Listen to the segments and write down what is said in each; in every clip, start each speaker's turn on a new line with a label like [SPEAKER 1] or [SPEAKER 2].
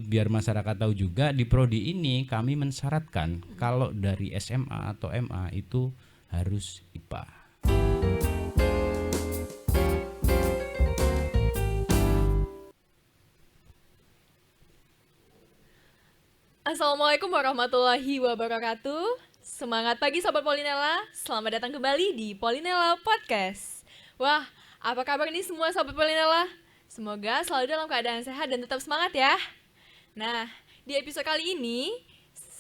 [SPEAKER 1] biar masyarakat tahu juga di prodi ini kami mensyaratkan kalau dari SMA atau MA itu harus IPA.
[SPEAKER 2] Assalamualaikum warahmatullahi wabarakatuh. Semangat pagi Sobat Polinella, selamat datang kembali di Polinella Podcast. Wah, apa kabar nih semua Sobat Polinella? Semoga selalu dalam keadaan sehat dan tetap semangat ya. Nah, di episode kali ini,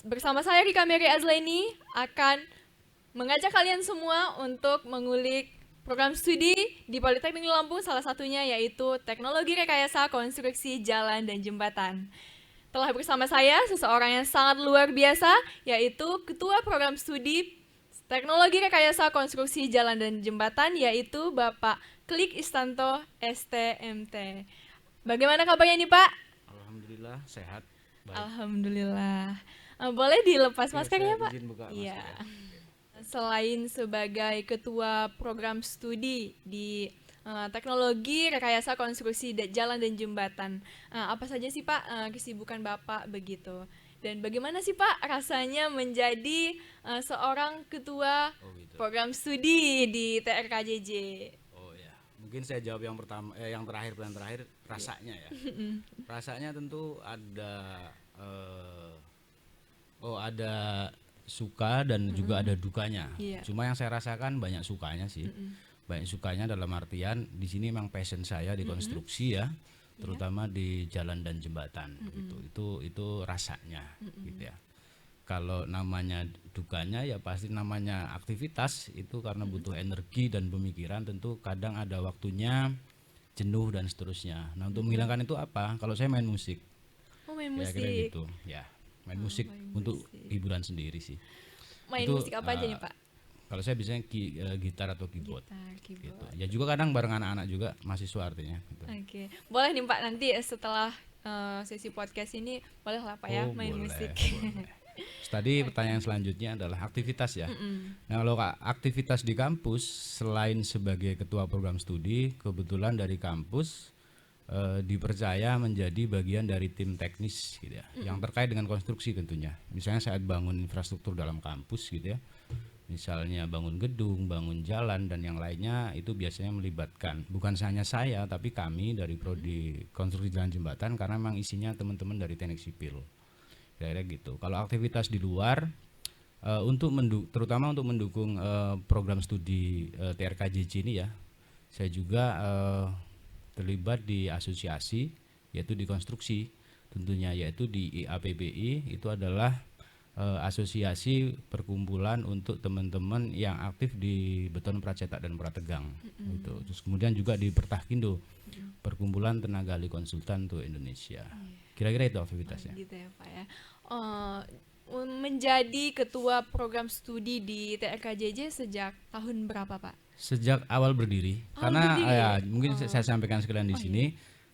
[SPEAKER 2] bersama saya Rika Mary Azlaini akan mengajak kalian semua untuk mengulik program studi di Politeknik Lampung, salah satunya yaitu Teknologi Rekayasa Konstruksi Jalan dan Jembatan. Telah bersama saya seseorang yang sangat luar biasa, yaitu Ketua Program Studi Teknologi Rekayasa Konstruksi Jalan dan Jembatan, yaitu Bapak Klik Istanto, STMT. Bagaimana kabarnya nih Pak?
[SPEAKER 1] Alhamdulillah sehat. Baik.
[SPEAKER 2] Alhamdulillah. Boleh dilepas maskernya Pak?
[SPEAKER 1] Iya.
[SPEAKER 2] Selain sebagai Ketua Program Studi di Teknologi Rekayasa Konstruksi Jalan dan Jembatan, apa saja sih Pak kesibukan Bapak begitu? Dan bagaimana sih Pak rasanya menjadi seorang ketua program studi di TRKJJ?
[SPEAKER 1] Oh ya, mungkin saya jawab yang pertama, yang terakhir rasanya ya. Rasanya tentu ada suka dan juga ada dukanya. Cuma yang saya rasakan banyak sukanya sih. Banyak sukanya dalam artian di sini memang passion saya di konstruksi ya, terutama di jalan dan jembatan. Itu rasanya gitu ya. Kalau namanya dukanya ya pasti namanya aktivitas itu karena butuh energi dan pemikiran, tentu kadang ada waktunya jenuh dan seterusnya. Nah, untuk menghilangkan itu apa? Kalau saya main musik.
[SPEAKER 2] Oh, main
[SPEAKER 1] Ya
[SPEAKER 2] musik.
[SPEAKER 1] kira gitu. Ya, main musik untuk hiburan sendiri sih.
[SPEAKER 2] Main
[SPEAKER 1] Itu,
[SPEAKER 2] musik apa aja nih Pak?
[SPEAKER 1] Kalau saya biasanya gitar atau keyboard.
[SPEAKER 2] Keyboard.
[SPEAKER 1] Gitu. Ya juga kadang bareng anak-anak juga, mahasiswa artinya. Gitu.
[SPEAKER 2] Oke, boleh nih Pak nanti setelah sesi podcast ini boleh lah Pak ya main
[SPEAKER 1] boleh,
[SPEAKER 2] musik.
[SPEAKER 1] Boleh. Terus tadi pertanyaan selanjutnya adalah aktivitas ya. Nah kalau aktivitas di kampus selain sebagai ketua program studi, kebetulan dari kampus dipercaya menjadi bagian dari tim teknis gitu ya, yang terkait dengan konstruksi tentunya. Misalnya saat bangun infrastruktur dalam kampus gitu ya, misalnya bangun gedung, bangun jalan dan yang lainnya, itu biasanya melibatkan bukan hanya saya tapi kami dari prodi konstruksi jalan jembatan, karena memang isinya teman-teman dari teknik sipil. Kira-kira gitu. Kalau aktivitas di luar terutama untuk mendukung program studi TRKJJ ini ya, saya juga terlibat di asosiasi, yaitu di konstruksi tentunya, yaitu di IAPPI. Itu adalah asosiasi perkumpulan untuk teman-teman yang aktif di beton pracetak dan prategang gitu. Terus kemudian juga di Pertahkindo, perkumpulan tenaga ahli konsultan untuk Indonesia. Kira-kira itu aktivitasnya.
[SPEAKER 2] Gitu ya Pak ya. Menjadi ketua program studi di TRKJJ sejak tahun berapa Pak?
[SPEAKER 1] Sejak awal berdiri. Karena ya mungkin saya sampaikan sekalian di sini,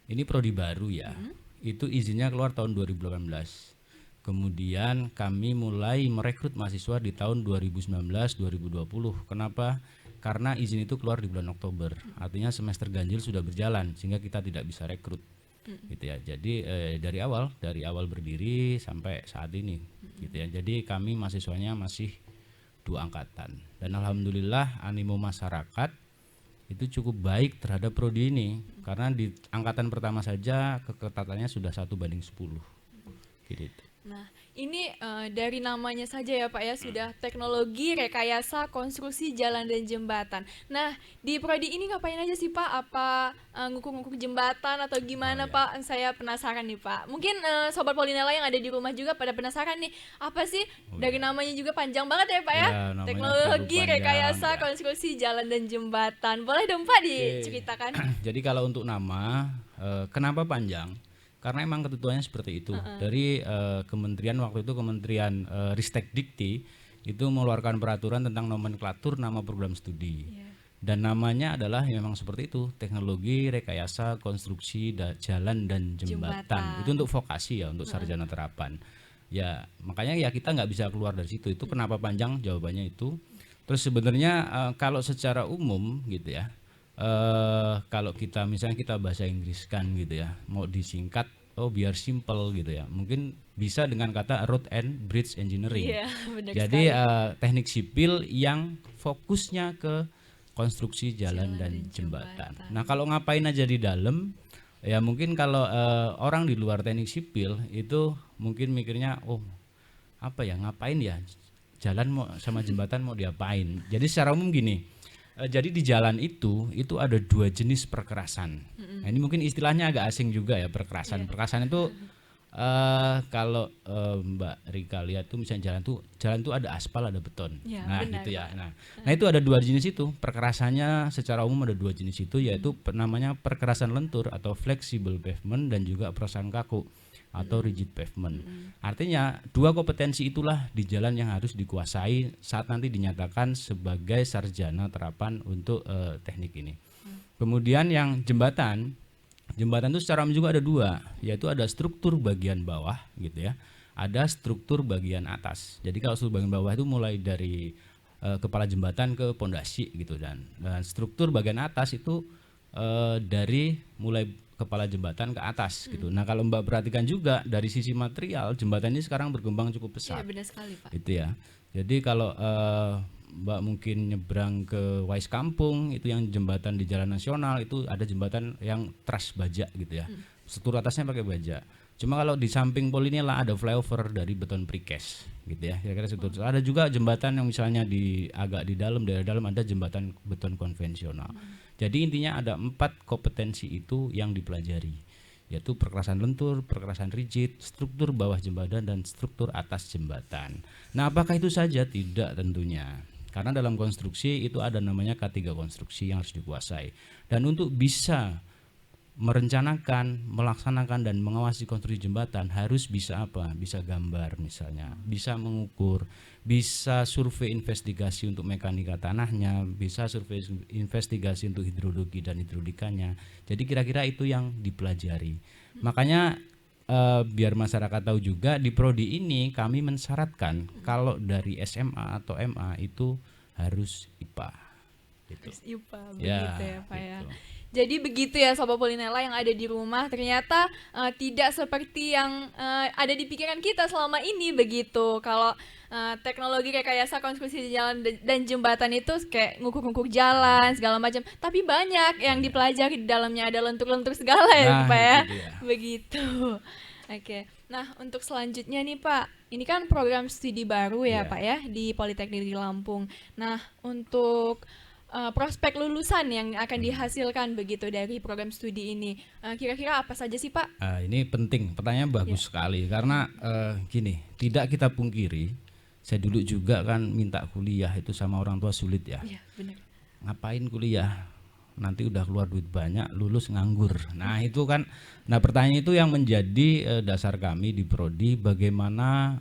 [SPEAKER 1] ini prodi baru ya. Itu izinnya keluar tahun 2018. Kemudian kami mulai merekrut mahasiswa di tahun 2019-2020. Kenapa? Karena izin itu keluar di bulan Oktober. Artinya semester ganjil sudah berjalan sehingga kita tidak bisa rekrut. Gitu ya. Jadi dari awal berdiri sampai saat ini gitu ya. Jadi kami mahasiswanya masih 2 angkatan. Dan alhamdulillah animo masyarakat itu cukup baik terhadap prodi ini, karena di angkatan pertama saja keketatannya sudah 1:10 gitu.
[SPEAKER 2] Nah, ini dari namanya saja ya Pak ya, sudah teknologi rekayasa konstruksi jalan dan jembatan. Nah, di prodi ini ngapain aja sih Pak? Apa ngukur-ngukur jembatan atau gimana Pak? Saya penasaran nih Pak. Mungkin Sobat Polinella yang ada di rumah juga pada penasaran nih, apa sih dari namanya juga panjang banget ya Pak ya? Teknologi rekayasa konstruksi jalan dan jembatan. Boleh dong Pak diceritakan?
[SPEAKER 1] Jadi kalau untuk nama, kenapa panjang? Karena emang ketentuannya seperti itu. Dari kementerian waktu itu, Kementerian Ristek Dikti itu mengeluarkan peraturan tentang nomenklatur nama program studi. Dan namanya adalah memang seperti itu, teknologi rekayasa konstruksi jalan dan jembatan. Itu untuk vokasi ya, untuk sarjana terapan. Ya makanya ya kita nggak bisa keluar dari situ. Itu kenapa panjang, jawabannya itu. Terus sebenarnya kalau secara umum gitu ya, kalau kita misalnya kita bahasa Inggris kan gitu ya, mau disingkat biar simple gitu ya. Mungkin bisa dengan kata road and bridge engineering.
[SPEAKER 2] Iya, benar
[SPEAKER 1] Jadi
[SPEAKER 2] sekali.
[SPEAKER 1] teknik sipil yang fokusnya ke konstruksi jalan
[SPEAKER 2] Jalan
[SPEAKER 1] dan
[SPEAKER 2] dan
[SPEAKER 1] jembatan.
[SPEAKER 2] jembatan.
[SPEAKER 1] Nah, kalau ngapain aja di dalam, ya mungkin kalau orang di luar teknik sipil itu mungkin mikirnya, oh apa ya, ngapain ya, jalan mau sama jembatan mau diapain. Jadi secara umum gini, jadi di jalan itu ada dua jenis perkerasan. Nah, ini mungkin istilahnya agak asing juga ya, perkerasan.
[SPEAKER 2] Iya.
[SPEAKER 1] Perkerasan itu kalau Mbak Rika lihat tuh misalnya jalan tuh ada aspal, ada beton.
[SPEAKER 2] Ya,
[SPEAKER 1] Nah,
[SPEAKER 2] benar,
[SPEAKER 1] gitu ya.
[SPEAKER 2] Pak.
[SPEAKER 1] Nah, itu ada dua jenis itu. Perkerasannya secara umum ada dua jenis itu, yaitu namanya perkerasan lentur atau flexible pavement dan juga perkerasan kaku atau rigid pavement. Artinya dua kompetensi itulah di jalan yang harus dikuasai saat nanti dinyatakan sebagai sarjana terapan untuk teknik ini. Kemudian yang jembatan itu secara umum juga ada dua, yaitu ada struktur bagian bawah gitu ya, ada struktur bagian atas. Jadi kalau struktur bagian bawah itu mulai dari kepala jembatan ke pondasi gitu, dan struktur bagian atas itu dari mulai kepala jembatan ke atas gitu. Nah, kalau Mbak perhatikan juga dari sisi material, jembatan ini sekarang berkembang cukup
[SPEAKER 2] Iya,
[SPEAKER 1] pesat.
[SPEAKER 2] benar sekali, Pak.
[SPEAKER 1] Itu ya. Jadi kalau Mbak mungkin nyebrang ke Wais Kampung, itu yang jembatan di Jalan Nasional, itu ada jembatan yang truss baja gitu ya. Struktur atasnya pakai baja. Cuma kalau di samping Polinela ada flyover dari beton precast gitu ya. Kira-kira struktur. Ada juga jembatan yang misalnya agak di dalam, daerah dalam ada jembatan beton konvensional. Jadi intinya ada 4 kompetensi itu yang dipelajari, yaitu perkerasan lentur, perkerasan rigid, struktur bawah jembatan, dan struktur atas jembatan. Nah, apakah itu saja? Tidak tentunya. Karena dalam konstruksi itu ada namanya K3 konstruksi yang harus dikuasai. Dan untuk bisa merencanakan, melaksanakan, dan mengawasi konstruksi jembatan harus bisa apa? Bisa gambar misalnya, bisa mengukur, bisa survei investigasi untuk mekanika tanahnya, bisa survei investigasi untuk hidrologi dan hidrolikanya. Jadi kira-kira itu yang dipelajari. Makanya biar masyarakat tahu juga, di prodi ini kami mensyaratkan kalau dari SMA atau MA itu harus IPA. Gitu.
[SPEAKER 2] Harus IPA
[SPEAKER 1] Ya,
[SPEAKER 2] begitu ya, Pak ya.
[SPEAKER 1] gitu.
[SPEAKER 2] Jadi begitu ya Sobat Polinela yang ada di rumah, ternyata tidak seperti yang ada di pikiran kita selama ini begitu. Kalau teknologi rekayasa konstruksi jalan dan jembatan itu kayak ngukur-ngukur jalan segala macam, tapi banyak yang dipelajari di dalamnya, ada lentur-lentur segala ya
[SPEAKER 1] Nah,
[SPEAKER 2] Pak ya.
[SPEAKER 1] itu dia.
[SPEAKER 2] Begitu. Oke. Nah, untuk selanjutnya nih Pak, ini kan program studi baru ya
[SPEAKER 1] Iya.
[SPEAKER 2] Pak ya di Politeknik di Lampung. Nah, untuk prospek lulusan yang akan dihasilkan begitu dari program studi ini, kira-kira apa saja sih Pak?
[SPEAKER 1] Ini penting, pertanyaan bagus sekali karena gini, tidak kita pungkiri, saya dulu juga kan minta kuliah itu sama orang tua sulit ya.
[SPEAKER 2] Iya, benar.
[SPEAKER 1] Ngapain kuliah? Nanti udah keluar duit banyak, lulus nganggur. Nah itu kan, nah pertanyaan itu yang menjadi dasar kami di prodi, bagaimana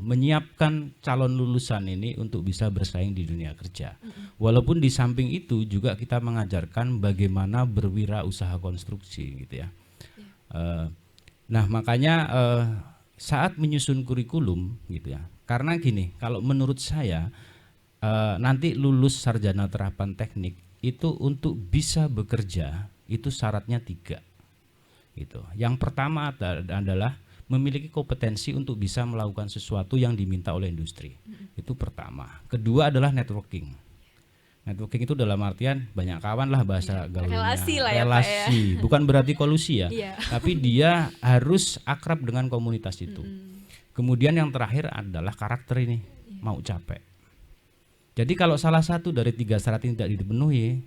[SPEAKER 1] menyiapkan calon lulusan ini untuk bisa bersaing di dunia kerja. Walaupun di samping itu juga kita mengajarkan bagaimana berwirausaha konstruksi gitu ya. Nah makanya saat menyusun kurikulum gitu ya, karena gini, kalau menurut saya nanti lulus sarjana terapan teknik itu untuk bisa bekerja itu syaratnya 3 gitu. Yang pertama adalah memiliki kompetensi untuk bisa melakukan sesuatu yang diminta oleh industri. Itu pertama. Kedua adalah networking. Networking itu dalam artian banyak kawan lah bahasa gaulnya.
[SPEAKER 2] Relasi lah ya, Pak, ya.
[SPEAKER 1] Relasi, bukan berarti kolusi ya.
[SPEAKER 2] Iya.
[SPEAKER 1] Tapi dia harus akrab dengan komunitas itu. Kemudian yang terakhir adalah karakter ini, mau capek. Jadi kalau salah satu dari 3 syarat ini tidak dipenuhi,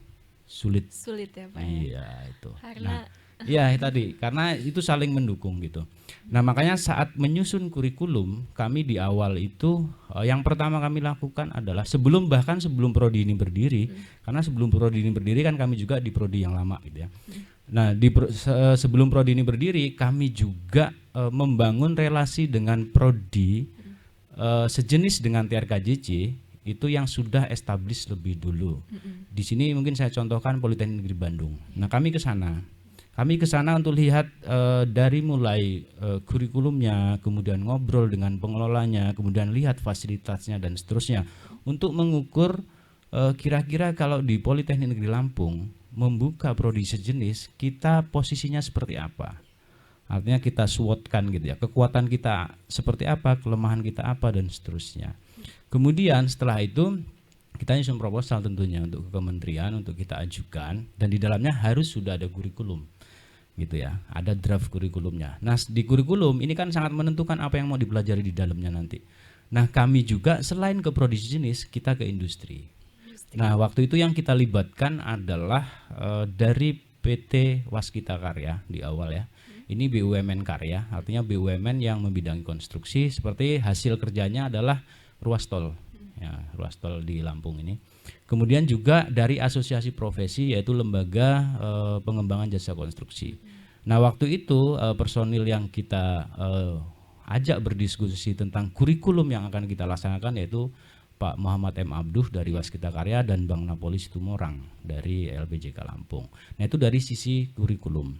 [SPEAKER 1] sulit.
[SPEAKER 2] Sulit ya Pak ya.
[SPEAKER 1] Iya itu.
[SPEAKER 2] Karena
[SPEAKER 1] Iya tadi, karena itu saling mendukung gitu. Nah makanya saat menyusun kurikulum kami di awal itu yang pertama kami lakukan adalah sebelum prodi ini berdiri, karena sebelum prodi ini berdiri kan kami juga di prodi yang lama gitu ya. Nah sebelum prodi ini berdiri kami juga membangun relasi dengan prodi sejenis dengan TRKJC itu yang sudah established lebih dulu. Di sini mungkin saya contohkan Politeknik Negeri Bandung. Nah kami ke sana. Kami ke sana untuk lihat dari mulai kurikulumnya, kemudian ngobrol dengan pengelolanya, kemudian lihat fasilitasnya dan seterusnya. Untuk mengukur kira-kira kalau di Politeknik Negeri Lampung membuka prodi sejenis, kita posisinya seperti apa. Artinya kita SWOT-kan gitu ya, kekuatan kita seperti apa, kelemahan kita apa, dan seterusnya. Kemudian setelah itu kita nyusun proposal tentunya untuk ke kementerian untuk kita ajukan, dan di dalamnya harus sudah ada kurikulum gitu ya, ada draft kurikulumnya. Nah di kurikulum ini kan sangat menentukan apa yang mau dipelajari di dalamnya nanti. Nah kami juga selain ke prodi jenis kita ke industri. Nah waktu itu yang kita libatkan adalah dari PT Waskita Karya di awal ya. Ini BUMN karya, artinya BUMN yang membidangi konstruksi, seperti hasil kerjanya adalah ruas tol, ya, ruas tol di Lampung ini. Kemudian juga dari asosiasi profesi, yaitu lembaga pengembangan jasa konstruksi. Nah waktu itu personil yang kita ajak berdiskusi tentang kurikulum yang akan kita laksanakan yaitu Pak Muhammad M. Abduh dari Waskita Karya dan Bang Napolis Tumorang dari LPJK Lampung. Nah itu dari sisi kurikulum.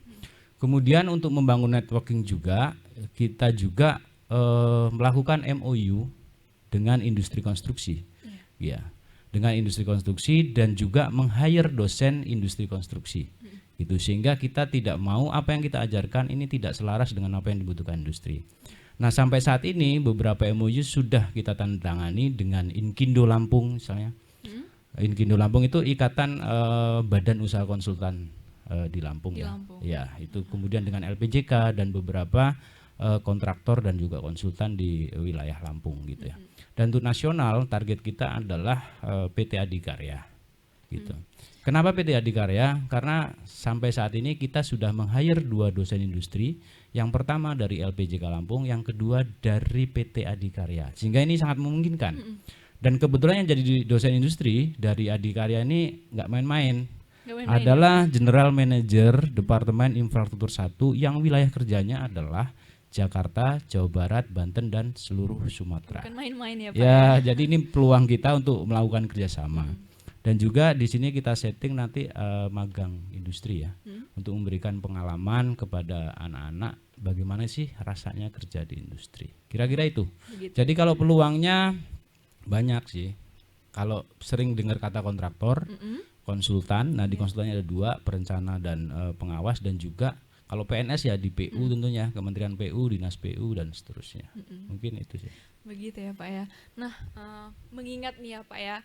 [SPEAKER 1] Kemudian untuk membangun networking juga, kita juga melakukan MOU dengan industri konstruksi, ya, dengan industri konstruksi dan juga meng-hire dosen industri konstruksi, gitu. Sehingga kita tidak mau apa yang kita ajarkan ini tidak selaras dengan apa yang dibutuhkan industri. Nah sampai saat ini beberapa MOU sudah kita tandatangani dengan Inkindo Lampung misalnya. Inkindo Lampung itu ikatan badan usaha konsultan di Lampung ya. Ya, itu kemudian dengan LPJK dan beberapa kontraktor dan juga konsultan di wilayah Lampung gitu ya. Dan untuk nasional target kita adalah PT Adikarya gitu. Kenapa PT Adikarya? Karena sampai saat ini kita sudah meng-hire 2 dosen industri. Yang pertama dari LPJK Lampung, yang kedua dari PT Adikarya. Sehingga ini sangat memungkinkan. Dan kebetulan yang jadi dosen industri dari Adikarya ini nggak main-main. Adalah General Manager Departemen Infrastruktur 1 yang wilayah kerjanya adalah Jakarta, Jawa Barat, Banten, dan seluruh Sumatera.
[SPEAKER 2] Bukan main-main ya Pak.
[SPEAKER 1] Ya, jadi ini peluang kita untuk melakukan kerjasama. Dan juga di sini kita setting nanti magang industri ya, untuk memberikan pengalaman kepada anak-anak bagaimana sih rasanya kerja di industri. Kira-kira itu.
[SPEAKER 2] Begitu.
[SPEAKER 1] Jadi kalau peluangnya banyak sih. Kalau sering dengar kata kontraktor, konsultan, nah di konsultannya ada 2, perencana dan pengawas, dan juga kalau PNS ya di PU tentunya, Kementerian PU, Dinas PU, dan seterusnya. Mungkin itu sih.
[SPEAKER 2] Begitu ya Pak ya. Nah mengingat nih ya Pak ya,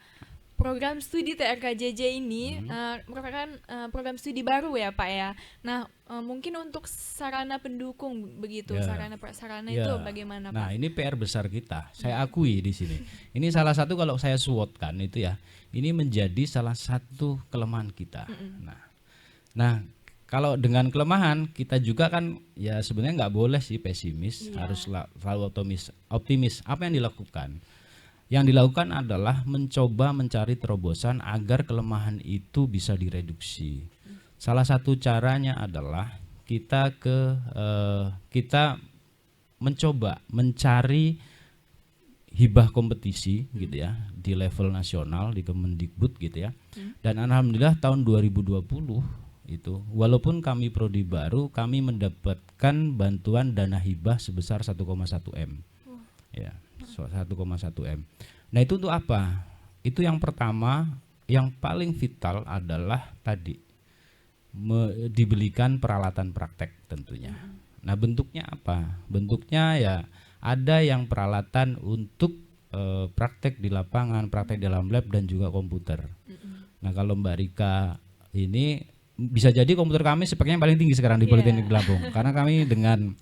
[SPEAKER 2] program studi TRKJJ ini merupakan program studi baru ya Pak ya. Nah mungkin untuk sarana pendukung begitu, sarana prasarana itu bagaimana Pak?
[SPEAKER 1] Nah ini PR besar kita, saya akui di sini. Ini salah satu kalau saya SWOT-kan itu ya, ini menjadi salah satu kelemahan kita. Nah kalau dengan kelemahan kita juga kan ya sebenarnya nggak boleh sih pesimis, harus selalu optimis. Apa yang dilakukan? Yang dilakukan adalah mencoba mencari terobosan agar kelemahan itu bisa direduksi. Salah satu caranya adalah kita mencoba mencari hibah kompetisi gitu ya di level nasional di Kemendikbud gitu ya. Dan alhamdulillah tahun 2020 itu walaupun kami prodi baru, kami mendapatkan bantuan dana hibah sebesar 1,1 M. Ya, 1,1 M. Nah itu untuk apa? Itu yang pertama, yang paling vital adalah tadi dibelikan peralatan praktek tentunya. Nah bentuknya apa? Bentuknya ya ada yang peralatan untuk praktek di lapangan, praktek dalam lab, dan juga komputer. Nah kalau Mbak Rika ini bisa jadi komputer kami speknya paling tinggi sekarang di Politeknik Lampung, karena kami dengan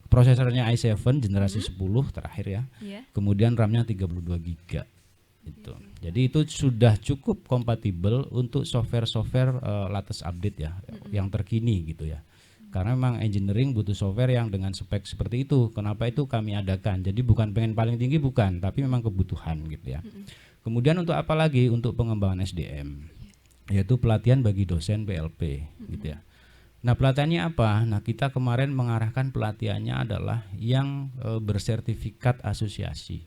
[SPEAKER 1] prosesornya i7 generasi 10 terakhir ya. Kemudian RAM-nya 32 GB itu. Jadi itu sudah cukup kompatibel untuk software-software latest update ya, yang terkini gitu ya. Karena memang engineering butuh software yang dengan spek seperti itu. Kenapa itu kami adakan? Jadi bukan pengen paling tinggi, bukan, tapi memang kebutuhan gitu ya. Kemudian untuk apa lagi? Untuk pengembangan SDM, yaitu pelatihan bagi dosen PLP gitu ya. Nah pelatihannya apa? Nah kita kemarin mengarahkan pelatihannya adalah yang bersertifikat asosiasi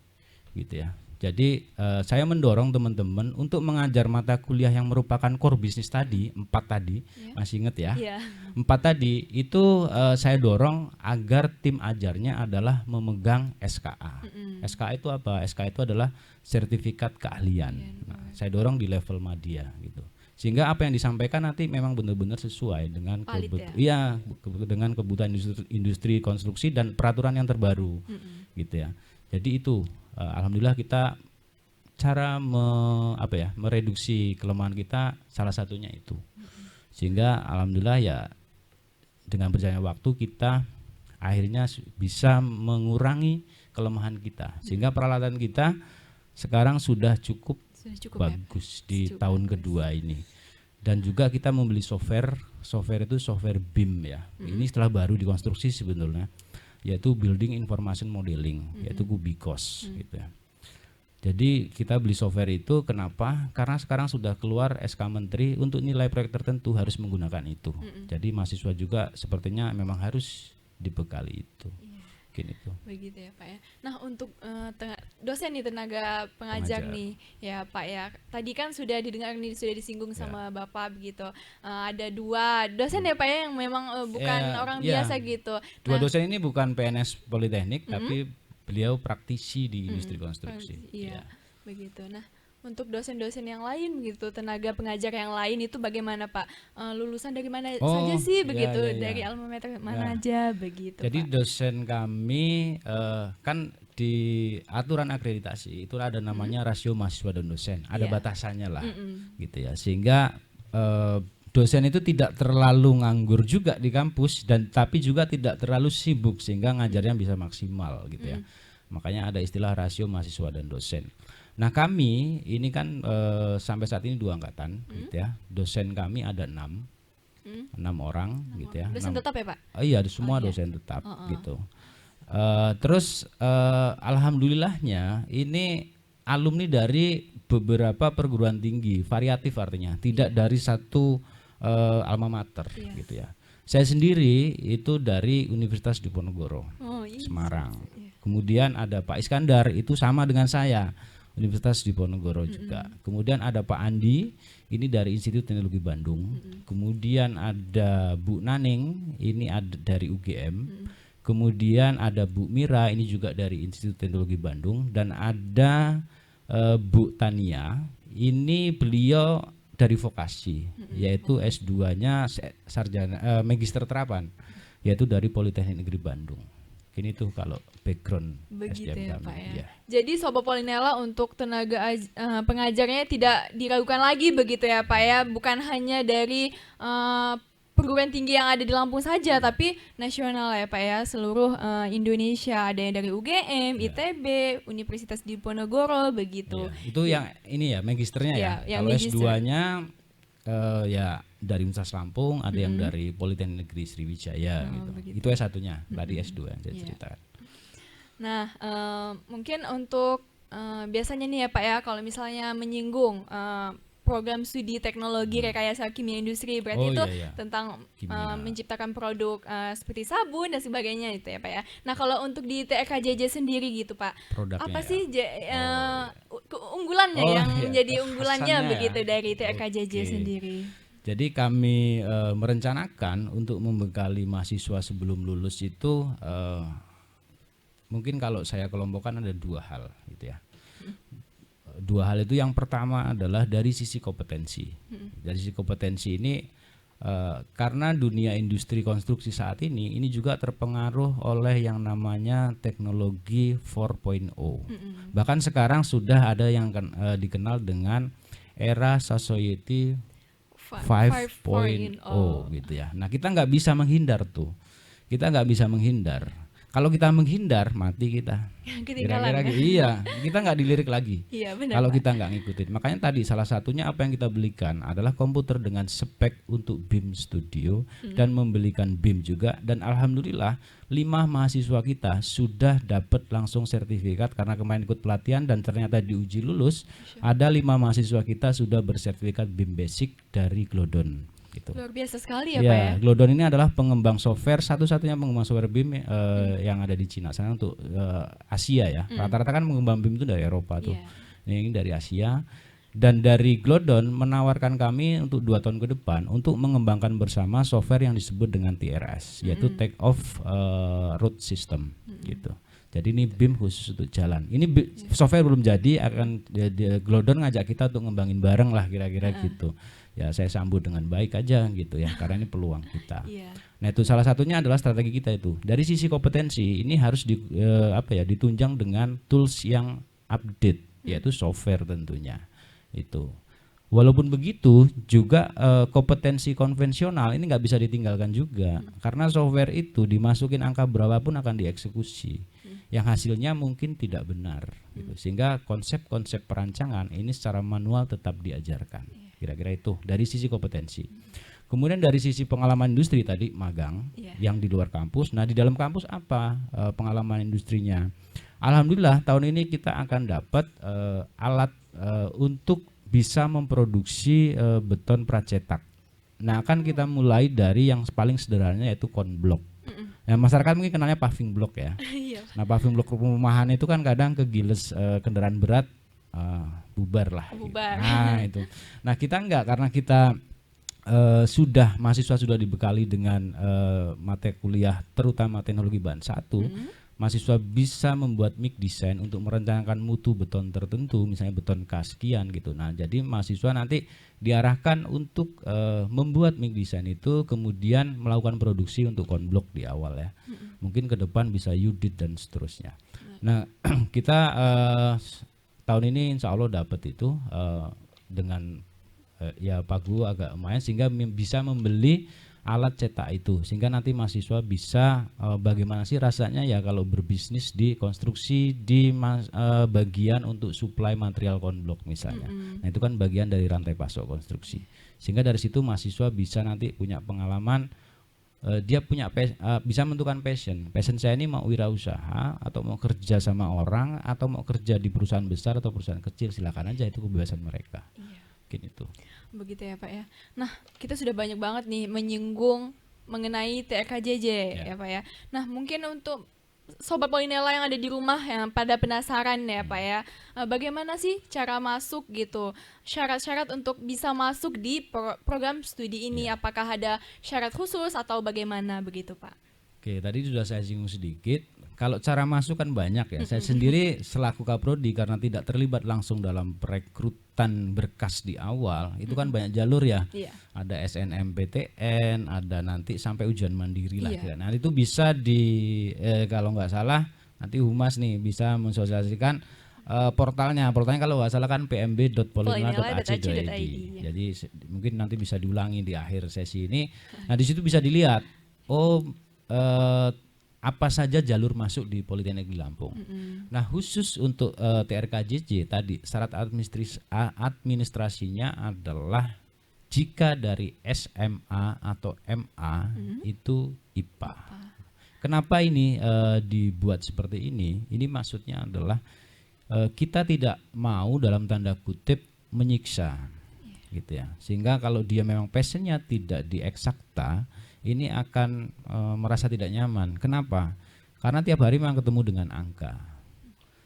[SPEAKER 1] gitu ya. Jadi saya mendorong teman-teman untuk mengajar mata kuliah yang merupakan core bisnis tadi, 4 tadi, masih ingat ya? 4 tadi itu saya dorong agar tim ajarnya adalah memegang SKA. SKA itu apa? SKA itu adalah sertifikat keahlian. Nah, saya dorong di level madya gitu. sehingga apa yang disampaikan nanti memang benar-benar sesuai dengan dengan kebutuhan industri konstruksi dan peraturan yang terbaru gitu ya. Jadi itu alhamdulillah kita cara mereduksi kelemahan kita salah satunya itu, sehingga alhamdulillah ya dengan berjalannya waktu kita akhirnya bisa mengurangi kelemahan kita, sehingga peralatan kita sekarang sudah cukup bagus di tahun kedua ini. Dan juga kita membeli software itu software BIM ya. Ini setelah baru dikonstruksi sebetulnya, yaitu Building Information Modeling, yaitu Kubikos gitu ya. Jadi kita beli software itu kenapa? Karena sekarang sudah keluar SK Menteri untuk nilai proyek tertentu harus menggunakan itu. Jadi mahasiswa juga sepertinya memang harus dibekali itu. Itu.
[SPEAKER 2] Begitu ya Pak ya. Nah untuk dosen nih tenaga pengajar nih ya Pak ya. Tadi kan sudah didengar nih, sudah disinggung sama Bapak begitu. Ada 2 dosen ya Pak ya yang memang bukan orang biasa gitu.
[SPEAKER 1] Dua dosen ini bukan PNS Politeknik tapi beliau praktisi di industri konstruksi.
[SPEAKER 2] Iya. Begitu. Nah untuk dosen-dosen yang lain begitu, tenaga pengajar yang lain itu bagaimana Pak? Lulusan dari mana saja sih begitu? Dari alma mater mana aja begitu?
[SPEAKER 1] Jadi
[SPEAKER 2] Pak?
[SPEAKER 1] Dosen kami kan di aturan akreditasi itu ada namanya rasio mahasiswa dan dosen, ada batasannya lah, gitu ya. Sehingga dosen itu tidak terlalu nganggur juga di kampus dan tapi juga tidak terlalu sibuk sehingga ngajarnya bisa maksimal, gitu ya. Makanya ada istilah rasio mahasiswa dan dosen. Nah kami ini kan sampai saat ini 2 angkatan gitu ya. Dosen kami ada 6 orang gitu ya.
[SPEAKER 2] Dosen tetap ya Pak?
[SPEAKER 1] Iya semua dosen tetap gitu. Terus alhamdulillahnya ini alumni dari beberapa perguruan tinggi, variatif artinya, tidak dari satu alma mater gitu ya. Saya sendiri itu dari Universitas Diponegoro, Semarang. Kemudian ada Pak Iskandar itu sama dengan saya, Universitas Diponegoro juga. Kemudian ada Pak Andi, ini dari Institut Teknologi Bandung. Kemudian ada Bu Naning, ini ada dari UGM. Kemudian ada Bu Mira, ini juga dari Institut Teknologi Bandung. Dan ada Bu Tania, ini beliau dari vokasi, yaitu S2-nya sarjana magister terapan, yaitu dari Politeknik Negeri Bandung. Ini tuh kalau background
[SPEAKER 2] begitu
[SPEAKER 1] SDM
[SPEAKER 2] ya
[SPEAKER 1] kami,
[SPEAKER 2] Pak ya.
[SPEAKER 1] Ya.
[SPEAKER 2] Jadi Sobat Polinela untuk tenaga pengajarnya tidak diragukan lagi begitu ya Pak ya. Bukan hanya dari perguruan tinggi yang ada di Lampung saja, tapi nasional ya Pak ya, seluruh Indonesia. Ada yang dari UGM, ITB, Universitas Diponegoro begitu.
[SPEAKER 1] Ya, itu yang ini ya magisternya ya. Kalau S2-nya ya dari Universitas Lampung, ada yang dari Politeknik Negeri Sriwijaya gitu. Begitu. Itu S1-nya, tadi S2 yang saya ceritakan.
[SPEAKER 2] Nah, mungkin untuk biasanya nih ya Pak ya, kalau misalnya menyinggung program studi teknologi rekayasa kimia industri, berarti itu tentang menciptakan produk seperti sabun dan sebagainya itu ya Pak ya. Nah kalau untuk di TRKJJ sendiri gitu Pak, produknya apa sih keunggulannya yang menjadi unggulannya begitu dari TRKJJ sendiri?
[SPEAKER 1] Jadi kami merencanakan untuk membekali mahasiswa sebelum lulus itu mungkin kalau saya kelompokkan ada 2 hal gitu ya. 2 hal itu, yang pertama adalah dari sisi kompetensi. Dari sisi kompetensi ini karena dunia industri konstruksi saat ini juga terpengaruh oleh yang namanya teknologi 4.0. Bahkan sekarang sudah ada yang dikenal dengan era society 5.0 gitu ya. Nah kita nggak bisa menghindar tuh. Kita nggak bisa menghindar. Kalau kita menghindar mati kita. Kira-kira iya, kita nggak dilirik lagi.
[SPEAKER 2] Iya, benar,
[SPEAKER 1] kalau
[SPEAKER 2] Pak.
[SPEAKER 1] kita nggak ngikutin. Makanya tadi salah satunya apa yang kita belikan adalah komputer dengan spek untuk BIM Studio dan membelikan BIM juga. Dan alhamdulillah 5 mahasiswa kita sudah dapat langsung sertifikat karena kemarin ikut pelatihan dan ternyata diuji lulus. Ada 5 mahasiswa kita sudah bersertifikat BIM Basic dari Glodon. Gitu.
[SPEAKER 2] Luar biasa sekali ya Pak ya.
[SPEAKER 1] Glodon ini adalah pengembang software, satu-satunya pengembang software BIM yang ada di Cina sana untuk Asia ya. Rata-rata kan pengembang BIM itu dari Eropa tuh. Ini dari Asia. Dan dari Glodon menawarkan kami untuk 2 tahun ke depan untuk mengembangkan bersama software yang disebut dengan TRS, yaitu Take Off Road System gitu. Jadi ini BIM khusus untuk jalan. Ini software belum jadi, akan Glodon ngajak kita untuk ngembangin bareng lah kira-kira gitu. ya saya sambut dengan baik aja gitu ya, karena ini peluang kita.
[SPEAKER 2] Iya.
[SPEAKER 1] Nah itu salah satunya adalah strategi kita itu. Dari sisi kompetensi ini harus ditunjang dengan tools yang update, yaitu software tentunya. Itu. Walaupun begitu juga kompetensi konvensional ini nggak bisa ditinggalkan juga, karena software itu dimasukin angka berapapun akan dieksekusi, yang hasilnya mungkin tidak benar, gitu. Sehingga konsep-konsep perancangan ini secara manual tetap diajarkan. Kira-kira itu dari sisi kompetensi. Kemudian dari sisi pengalaman industri tadi magang yang di luar kampus. Nah di dalam kampus apa pengalaman industrinya? Alhamdulillah tahun ini kita akan dapat alat untuk bisa memproduksi beton pracetak. Nah kan kita mulai dari yang paling sederhananya yaitu konblok. Nah, masyarakat mungkin kenalnya paving block ya. Nah paving block perumahan itu kan kadang kegiles kendaraan berat bubar lah.
[SPEAKER 2] Bubar.
[SPEAKER 1] Nah itu. Nah kita enggak, karena kita mahasiswa sudah dibekali dengan mata kuliah terutama teknologi bahan satu. Mahasiswa bisa membuat MIG design untuk merencanakan mutu beton tertentu, misalnya beton kaskian gitu. Nah, jadi mahasiswa nanti diarahkan untuk membuat MIG design itu, kemudian melakukan produksi untuk konblok di awal ya. Mungkin ke depan bisa UDIT dan seterusnya. Nah, kita tahun ini insya Allah dapat itu dengan ya pagu agak lumayan, sehingga bisa membeli alat cetak itu, sehingga nanti mahasiswa bisa bagaimana sih rasanya ya kalau berbisnis di konstruksi di bagian untuk supply material konblok misalnya. Nah itu kan bagian dari rantai pasok konstruksi, sehingga dari situ mahasiswa bisa nanti punya pengalaman, dia punya bisa menentukan passion saya ini mau wirausaha atau mau kerja sama orang atau mau kerja di perusahaan besar atau perusahaan kecil, silakan aja, itu kebebasan mereka. Mungkin itu.
[SPEAKER 2] Begitu ya Pak ya. Nah kita sudah banyak banget nih menyinggung mengenai TRKJJ ya Pak ya. Nah mungkin untuk Sobat Polinela yang ada di rumah yang pada penasaran ya Pak ya, bagaimana sih cara masuk gitu, syarat-syarat untuk bisa masuk di program studi ini, apakah ada syarat khusus atau bagaimana begitu Pak?
[SPEAKER 1] Oke, tadi sudah saya singgung sedikit. Kalau cara masuk kan banyak ya. Saya sendiri selaku Kaprodi karena tidak terlibat langsung dalam perekrutan berkas di awal, itu kan banyak jalur ya. Ada SNMPTN, ada nanti sampai ujian mandiri lah. Nah itu bisa kalau nggak salah nanti Humas nih bisa mensosialisasikan portalnya kalau nggak salah kan pmb.polinela.ac.id. Jadi mungkin nanti bisa diulangi di akhir sesi ini. Nah di situ bisa dilihat apa saja jalur masuk di Politeknik di Lampung. Nah khusus untuk TRKJJ tadi syarat administrasinya adalah jika dari SMA atau MA itu IPA. Kenapa ini dibuat seperti ini? Ini maksudnya adalah kita tidak mau dalam tanda kutip menyiksa, gitu ya. Sehingga kalau dia memang passionnya tidak di eksakta, ini akan merasa tidak nyaman. Kenapa? Karena tiap hari memang ketemu dengan angka.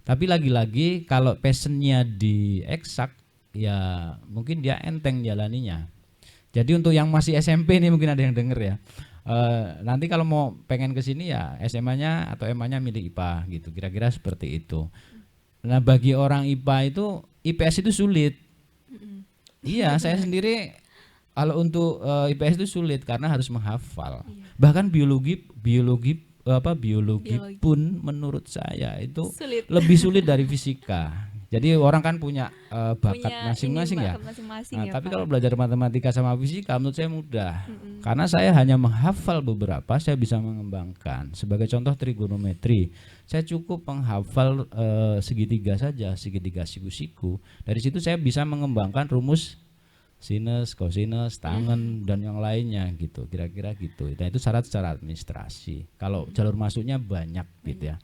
[SPEAKER 1] Tapi lagi-lagi kalau passionnya di eksak, ya mungkin dia enteng jalaninya. Jadi untuk yang masih SMP ini mungkin ada yang denger ya. Nanti kalau mau pengen ke sini ya SMA-nya atau MA-nya milik IPA gitu. Kira-kira seperti itu. Nah bagi orang IPA itu IPS itu sulit. Iya, saya sendiri kalau untuk IPS itu sulit karena harus menghafal. Bahkan biologi pun menurut saya itu lebih sulit dari fisika. Jadi orang kan punya bakat masing-masing ya. Nah, tapi kalau belajar matematika sama fisika menurut saya mudah. Karena saya hanya menghafal beberapa, saya bisa mengembangkan. Sebagai contoh trigonometri, saya cukup menghafal segitiga saja, segitiga siku-siku. Dari situ saya bisa mengembangkan rumus sinus, kosinus, tangen dan yang lainnya gitu. Kira-kira gitu. Dan itu syarat secara administrasi. Kalau jalur masuknya banyak gitu ya.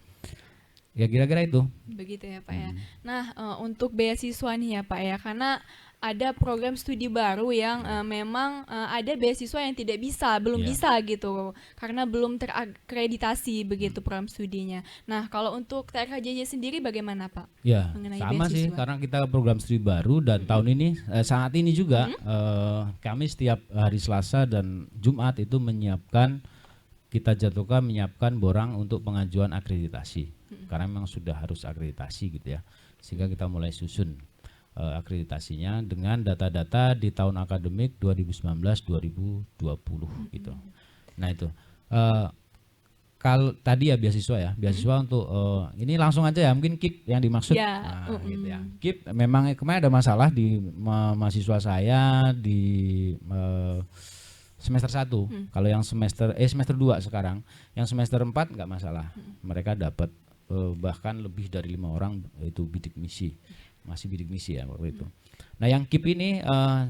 [SPEAKER 1] Ya kira-kira itu.
[SPEAKER 2] Begitu ya Pak ya. Nah untuk beasiswa nih ya Pak ya, karena ada program studi baru yang memang ada beasiswa yang belum bisa gitu, karena belum terakreditasi begitu program studinya. Nah kalau untuk TRKJJ sendiri bagaimana Pak?
[SPEAKER 1] Ya sama beasiswa? Sih, karena kita program studi baru dan tahun ini saat ini juga kami setiap hari Selasa dan Jumat itu kita jadwalkan menyiapkan borang untuk pengajuan akreditasi. Karena memang sudah harus akreditasi gitu ya, sehingga kita mulai susun. akreditasinya dengan data-data di tahun akademik 2019-2020 gitu. Nah itu kalau tadi ya beasiswa untuk ini langsung aja ya mungkin KIP yang dimaksud.
[SPEAKER 2] Ya,
[SPEAKER 1] Gitu ya. KIP memang kemarin ada masalah di mahasiswa saya di semester 1. Kalau yang semester 2 sekarang, yang semester 4 nggak masalah. Mereka dapat bahkan lebih dari 5 orang itu bidik misi. Masih bidik misi ya waktu itu. Nah, yang KIP ini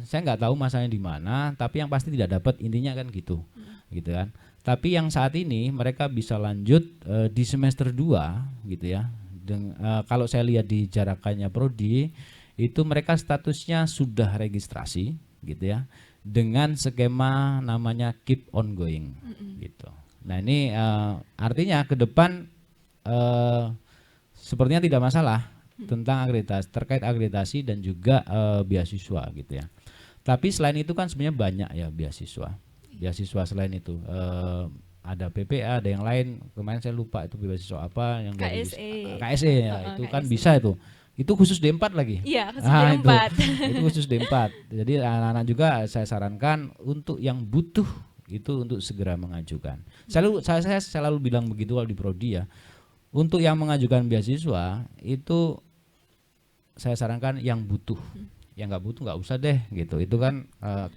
[SPEAKER 1] saya nggak tahu masalahnya di mana, tapi yang pasti tidak dapat, intinya kan gitu. Gitu kan. Tapi yang saat ini mereka bisa lanjut di semester 2 gitu ya. Kalau saya lihat di jarakannya prodi itu mereka statusnya sudah registrasi gitu ya dengan skema namanya keep ongoing gitu. Nah ini artinya ke depan sepertinya tidak masalah tentang akreditasi, terkait akreditasi dan juga beasiswa gitu ya. Tapi selain itu kan sebenarnya banyak ya beasiswa selain itu ada PPA, ada yang lain, kemarin saya lupa itu beasiswa apa yang dari KSE ya, itu kan bisa itu khusus D4 lagi.
[SPEAKER 2] Iya, khusus D4.
[SPEAKER 1] Itu khusus D4. Jadi anak-anak juga saya sarankan untuk yang butuh itu untuk segera mengajukan. Saya selalu bilang begitu kalau di prodi ya. Untuk yang mengajukan beasiswa itu saya sarankan yang butuh. Yang nggak butuh nggak usah deh gitu. Itu kan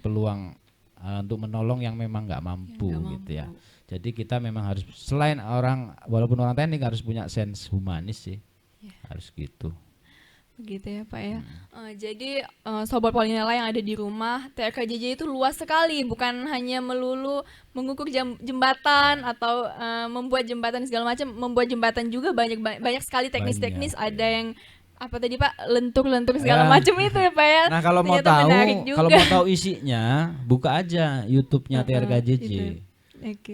[SPEAKER 1] peluang untuk menolong yang memang nggak mampu gitu ya. Jadi kita memang harus selain walaupun orang teknik harus punya sense humanis sih, harus gitu.
[SPEAKER 2] Begitu ya Pak ya. Jadi Sobat Polinela yang ada di rumah, TRKJJ itu luas sekali, bukan hanya melulu mengukur jembatan atau membuat jembatan segala macam. Membuat jembatan juga banyak sekali teknis-teknis. Ada yang apa tadi Pak, lentur-lentur segala macam itu ya Pak ya.
[SPEAKER 1] Nah kalau mau tahu isinya, buka aja YouTube-nya TRKJJ.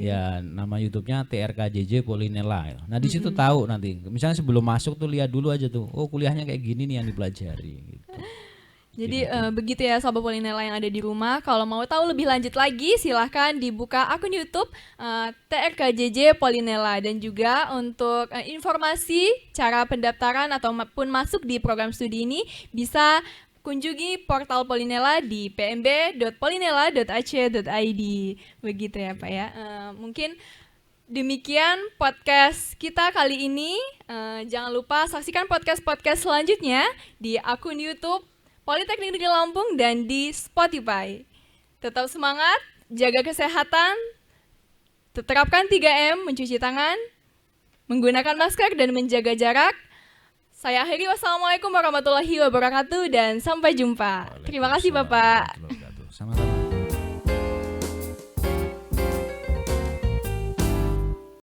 [SPEAKER 1] Ya nama YouTube-nya TRKJJ Polinela. Nah di situ tahu nanti. Misalnya sebelum masuk tuh lihat dulu aja tuh. Oh kuliahnya kayak gini nih yang dipelajari. Gitu.
[SPEAKER 2] Jadi begitu ya Sobat Polinela yang ada di rumah. Kalau mau tahu lebih lanjut lagi silahkan dibuka akun YouTube TRKJJ Polinela. Dan juga untuk informasi cara pendaftaran ataupun masuk di program studi ini bisa kunjungi portal Polinela di pmb.polinela.ac.id. Begitu ya Pak ya. Mungkin demikian podcast kita kali ini. Jangan lupa saksikan podcast-podcast selanjutnya di akun YouTube Politeknik Negeri Lampung dan di Spotify. Tetap semangat, jaga kesehatan, terapkan 3M, mencuci tangan, menggunakan masker dan menjaga jarak. Saya akhiri, wassalamualaikum warahmatullahi wabarakatuh dan sampai jumpa. Terima kasih Bapak.
[SPEAKER 1] Sama-sama.